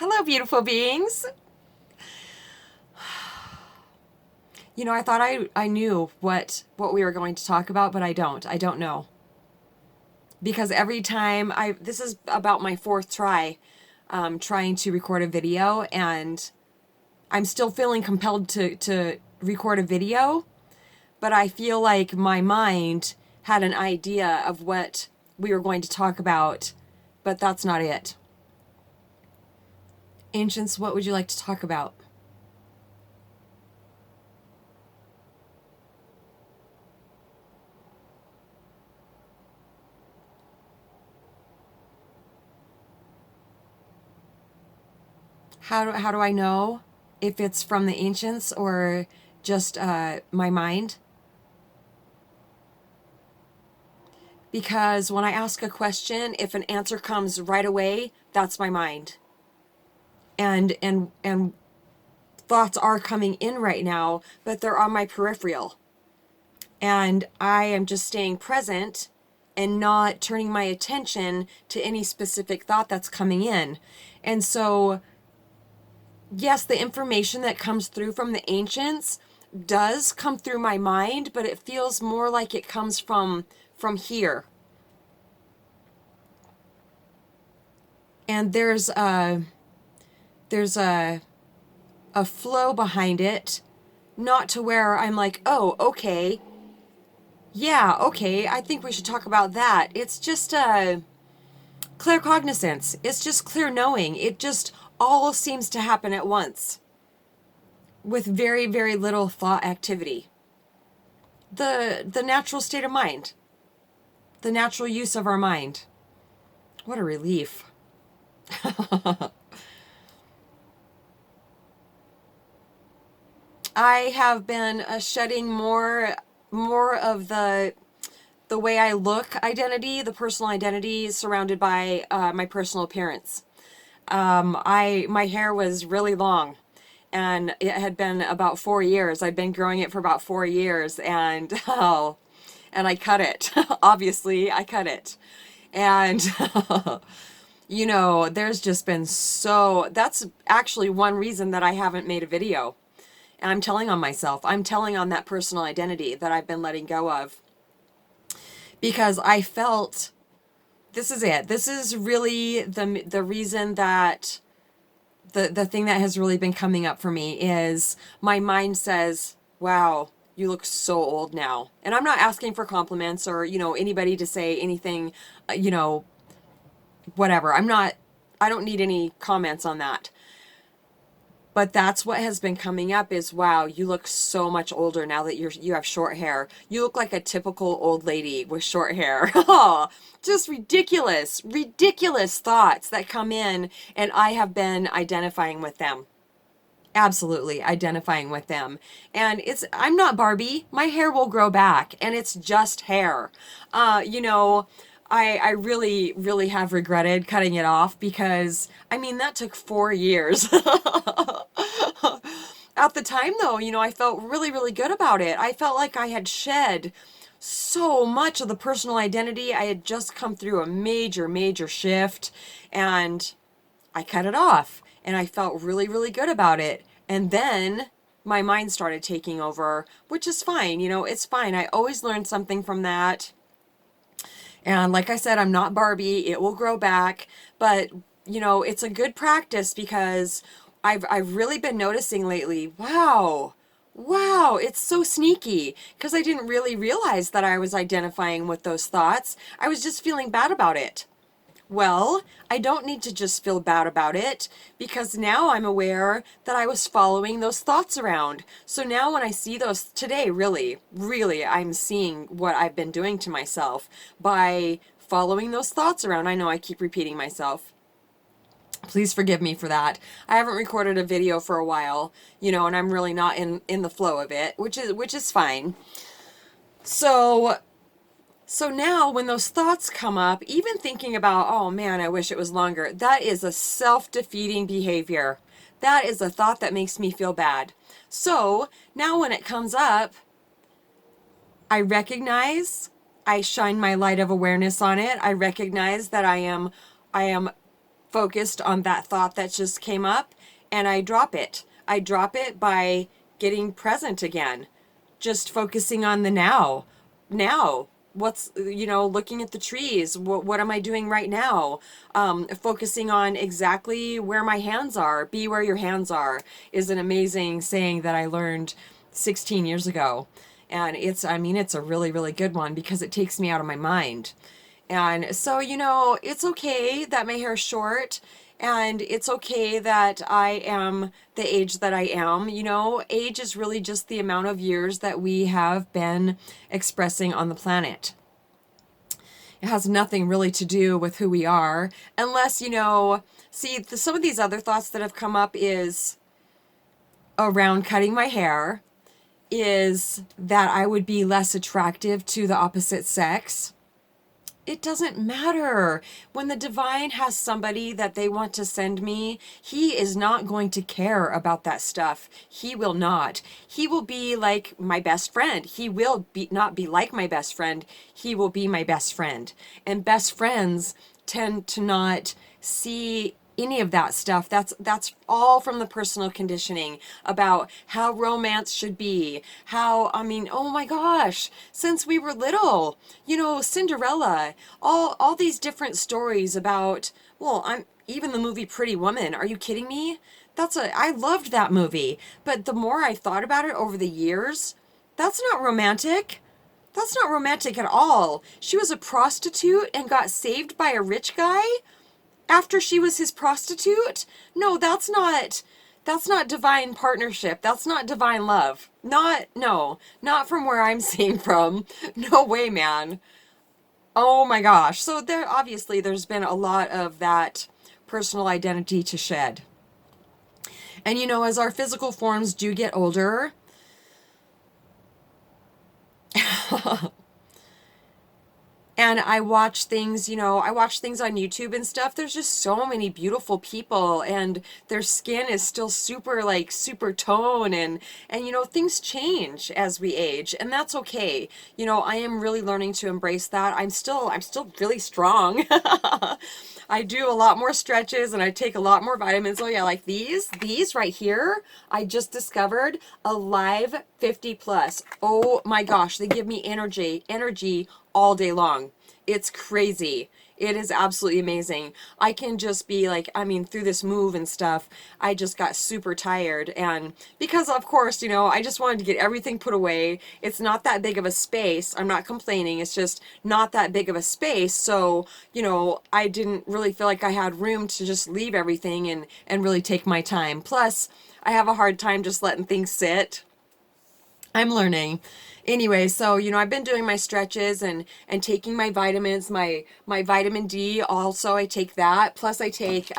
Hello, beautiful beings. You know, I thought I knew what we were going to talk about, but I don't. I don't know. Because every time this is about my fourth try trying to record a video, and I'm still feeling compelled to record a video, but I feel like my mind had an idea of what we were going to talk about, but that's not it. Ancients, what would you like to talk about? How do I know if it's from the ancients or just my mind? Because when I ask a question, if an answer comes right away, that's my mind. And thoughts are coming in right now, but they're on my peripheral. And I am just staying present and not turning my attention to any specific thought that's coming in. And so, yes, the information that comes through from the ancients does come through my mind, but it feels more like it comes from here. And there's a flow behind it, not to where I'm like, oh, okay, yeah, okay, I think we should talk about that. It's just claircognizance. It's just clear knowing. It just all seems to happen at once with very, very little thought activity. The natural state of mind, the natural use of our mind. What a relief. I have been shedding more of the way I look identity, the personal identity surrounded by my personal appearance. My hair was really long, and it had been about 4 years. I'd been growing it for about 4 years, and and I cut it. Obviously, I cut it, and you know, there's just been that's actually one reason that I haven't made a video. And I'm telling on myself. I'm telling on that personal identity that I've been letting go of. Because I felt, this is it. This is really the reason that the thing that has really been coming up for me is my mind says, wow, you look so old now. And I'm not asking for compliments or, you know, anybody to say anything, you know, whatever. I don't need any comments on that. But that's what has been coming up is, wow, you look so much older now that you have short hair. You look like a typical old lady with short hair. Oh, just ridiculous, ridiculous thoughts that come in, and I have been identifying with them. Absolutely identifying with them. And I'm not Barbie. My hair will grow back, and it's just hair. You know, I really, really have regretted cutting it off because, I mean, that took 4 years. At the time, though, you know, I felt really, really good about it. I felt like I had shed so much of the personal identity. I had just come through a major, major shift, and I cut it off, and I felt really, really good about it. And then my mind started taking over, which is fine. You know, it's fine. I always learn something from that. And like I said, I'm not Barbie. It will grow back, but you know, it's a good practice because I've really been noticing lately, wow. Wow, it's so sneaky because I didn't really realize that I was identifying with those thoughts. I was just feeling bad about it. Well, I don't need to just feel bad about it because now I'm aware that I was following those thoughts around. So now when I see those today, really, really, I'm seeing what I've been doing to myself by following those thoughts around. I know I keep repeating myself. Please forgive me for that. I haven't recorded a video for a while, you know, and I'm really not in the flow of it, which is fine. So now when those thoughts come up, even thinking about, oh man, I wish it was longer, that is a self-defeating behavior. That is a thought that makes me feel bad. So now when it comes up, I recognize, I shine my light of awareness on it. I recognize that I am focused on that thought that just came up, and I drop it. I drop it by getting present again, just focusing on the now. Now, what's, looking at the trees. What am I doing right now? Focusing on exactly where my hands are. Be where your hands are is an amazing saying that I learned 16 years ago. And it's a really, really good one because it takes me out of my mind. And so, it's okay that my hair's short, and it's okay that I am the age that I am. Age is really just the amount of years that we have been expressing on the planet. It has nothing really to do with who we are, unless, some of these other thoughts that have come up is around cutting my hair, is that I would be less attractive to the opposite sex. It doesn't matter. When the divine has somebody that they want to send me, he is not going to care about that stuff. He will not. He will be like my best friend. He will not be like my best friend. He will be my best friend. And best friends tend to not see any of that stuff. That's all from the personal conditioning about how romance should be. Oh my gosh, since we were little, Cinderella, all these different stories about, I'm even the movie Pretty Woman. Are you kidding me? I loved that movie, but the more I thought about it over the years, that's not romantic. That's not romantic at all. She was a prostitute and got saved by a rich guy after she was his prostitute? No, that's not divine partnership. That's not divine love. Not from where I'm seeing from. No way, man. Oh my gosh. So there's been a lot of that personal identity to shed. And as our physical forms do get older, and I watch things on YouTube and stuff. There's just so many beautiful people, and their skin is still super tone, and things change as we age, and that's okay. I am really learning to embrace that. I'm still really strong. I do a lot more stretches and I take a lot more vitamins. Oh yeah, like these right here, I just discovered Alive 50 Plus. Oh my gosh, they give me energy all day long. It's crazy. It is absolutely amazing. I can just be through this move and stuff, I just got super tired. And because, of course, I just wanted to get everything put away. It's not that big of a space. I'm not complaining. It's just not that big of a space. So, I didn't really feel like I had room to just leave everything and really take my time. Plus, I have a hard time just letting things sit. I'm learning. Anyway, so, I've been doing my stretches and taking my vitamins, my vitamin D also, I take that. Plus I take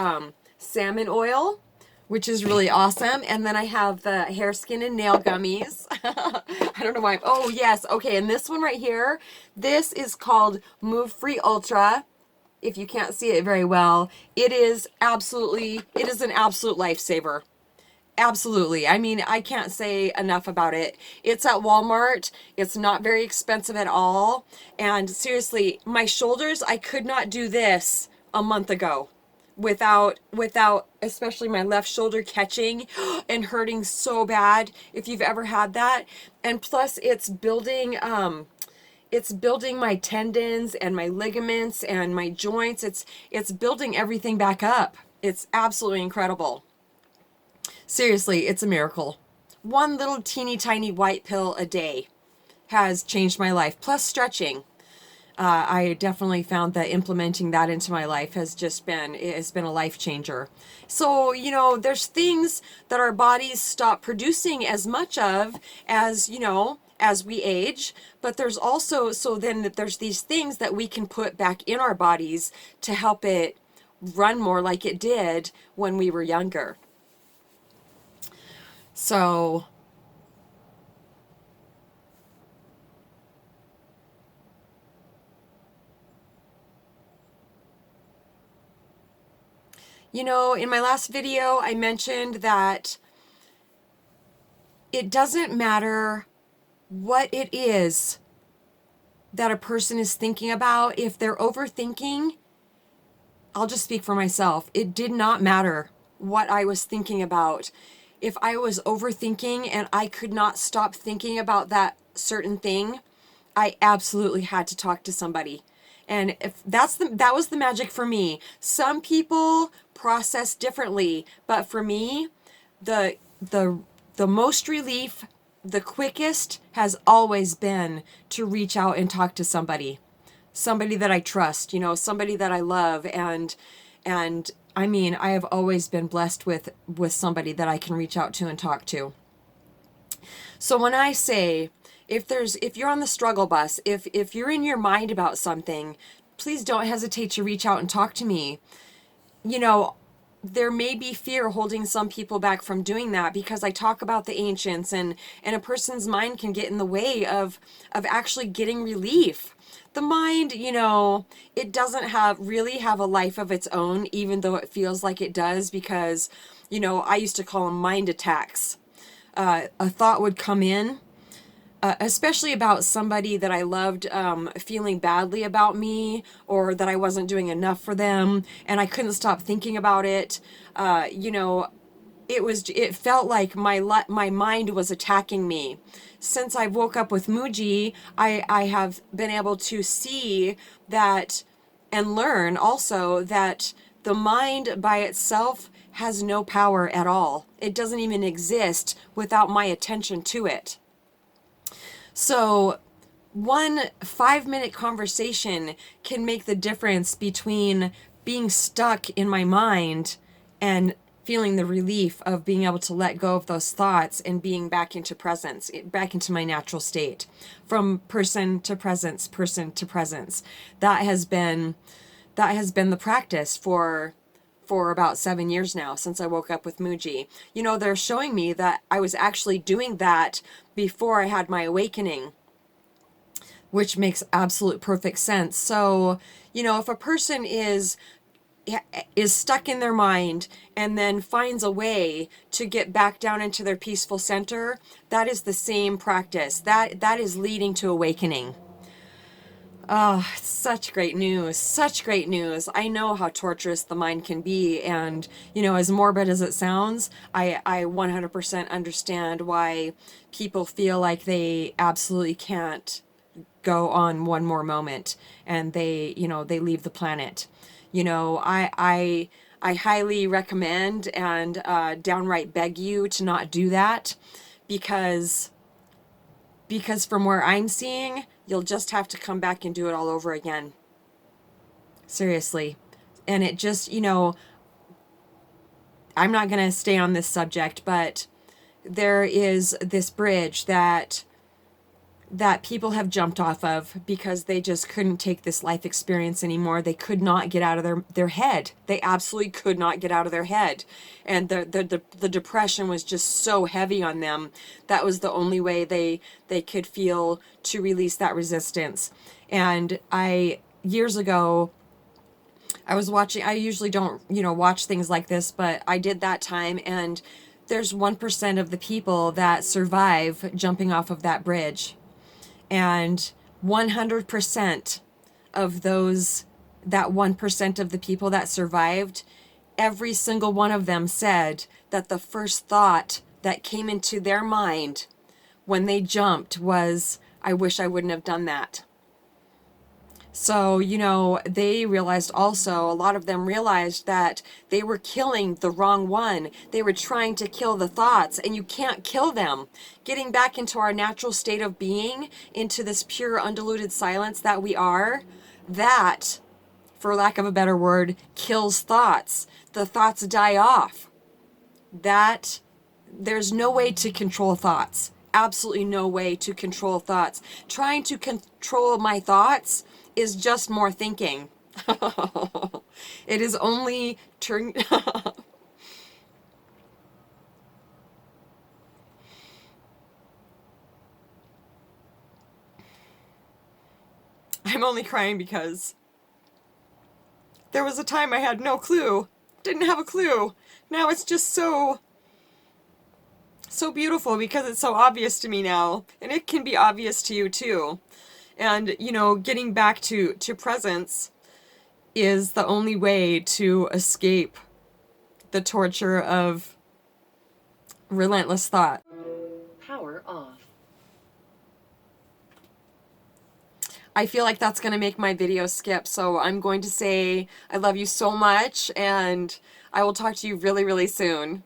salmon oil, which is really awesome. And then I have the hair, skin, and nail gummies. I don't know why. Oh, yes. Okay, and this one right here, this is called Move Free Ultra. If you can't see it very well, it is an absolute lifesaver. Absolutely. I can't say enough about it. It's at Walmart. It's not very expensive at all. And seriously, my shoulders, I could not do this a month ago without especially my left shoulder catching and hurting so bad, if you've ever had that. And plus it's building my tendons and my ligaments and my joints. It's building everything back up. It's absolutely incredible. Seriously, it's a miracle. One little teeny tiny white pill a day has changed my life. Plus stretching. I definitely found that implementing that into my life has been a life changer. So, there's things that our bodies stop producing as much of as we age, but there's also, there's these things that we can put back in our bodies to help it run more like it did when we were younger. So, in my last video, I mentioned that it doesn't matter what it is that a person is thinking about. If they're overthinking, I'll just speak for myself. It did not matter what I was thinking about. If I was overthinking and I could not stop thinking about that certain thing, I absolutely had to talk to somebody. And if that was the magic for me. Some people process differently, but for me, the the the most relief, the quickest has always been to reach out and talk to somebody. Somebody that I trust, somebody that I love, and I mean, I have always been blessed with somebody that I can reach out to and talk to. So when I say, if you're on the struggle bus, if you're in your mind about something, please don't hesitate to reach out and talk to me. You know, there may be fear holding some people back from doing that because I talk about the ancients, and a person's mind can get in the way of actually getting relief. The mind, it doesn't have a life of its own, even though it feels like it does, because I used to call them mind attacks. A thought would come in, especially about somebody that I loved, feeling badly about me, or that I wasn't doing enough for them, and I couldn't stop thinking about it. It felt like my mind was attacking me. Since I woke up with Muji, I have been able to see that, and learn also that the mind by itself has no power at all. It doesn't even exist without my attention to it. So, one 5-minute conversation can make the difference between being stuck in my mind and feeling the relief of being able to let go of those thoughts and being back into presence, back into my natural state, from person to presence, person to presence. That has been the practice for about 7 years now, since I woke up with Muji. They're showing me that I was actually doing that before I had my awakening, which makes absolute perfect sense. So, if a person is stuck in their mind and then finds a way to get back down into their peaceful center, that is the same practice. That is leading to awakening. Oh, such great news. Such great news. I know how torturous the mind can be. And, as morbid as it sounds, I 100% understand why people feel like they absolutely can't go on one more moment, and they leave the planet. I highly recommend and downright beg you to not do that, because from where I'm seeing, you'll just have to come back and do it all over again. Seriously. And it just, I'm not going to stay on this subject, but there is this bridge that people have jumped off of because they just couldn't take this life experience anymore. They could not get out of their head. They absolutely could not get out of their head. And the depression was just so heavy on them. That was the only way they could feel to release that resistance. And years ago, I was watching, I usually don't, watch things like this, but I did that time, and there's 1% of the people that survive jumping off of that bridge. And 100% of that 1% of the people that survived, every single one of them said that the first thought that came into their mind when they jumped was, I wish I wouldn't have done that. So, they realized also, a lot of them realized that they were killing the wrong one. They were trying to kill the thoughts, and you can't kill them. Getting back into our natural state of being, into this pure, undiluted silence that we are, that, for lack of a better word, kills thoughts. The thoughts die off. There's no way to control thoughts. Absolutely no way to control thoughts. Trying to control my thoughts is just more thinking. It is only turn. I'm only crying because there was a time I had no clue. Didn't have a clue. Now it's just so beautiful because it's so obvious to me now, and it can be obvious to you too. And getting back to presence, is the only way to escape the torture of relentless thought. Power off. I feel like that's going to make my video skip, so I'm going to say I love you so much, and I will talk to you really, really soon.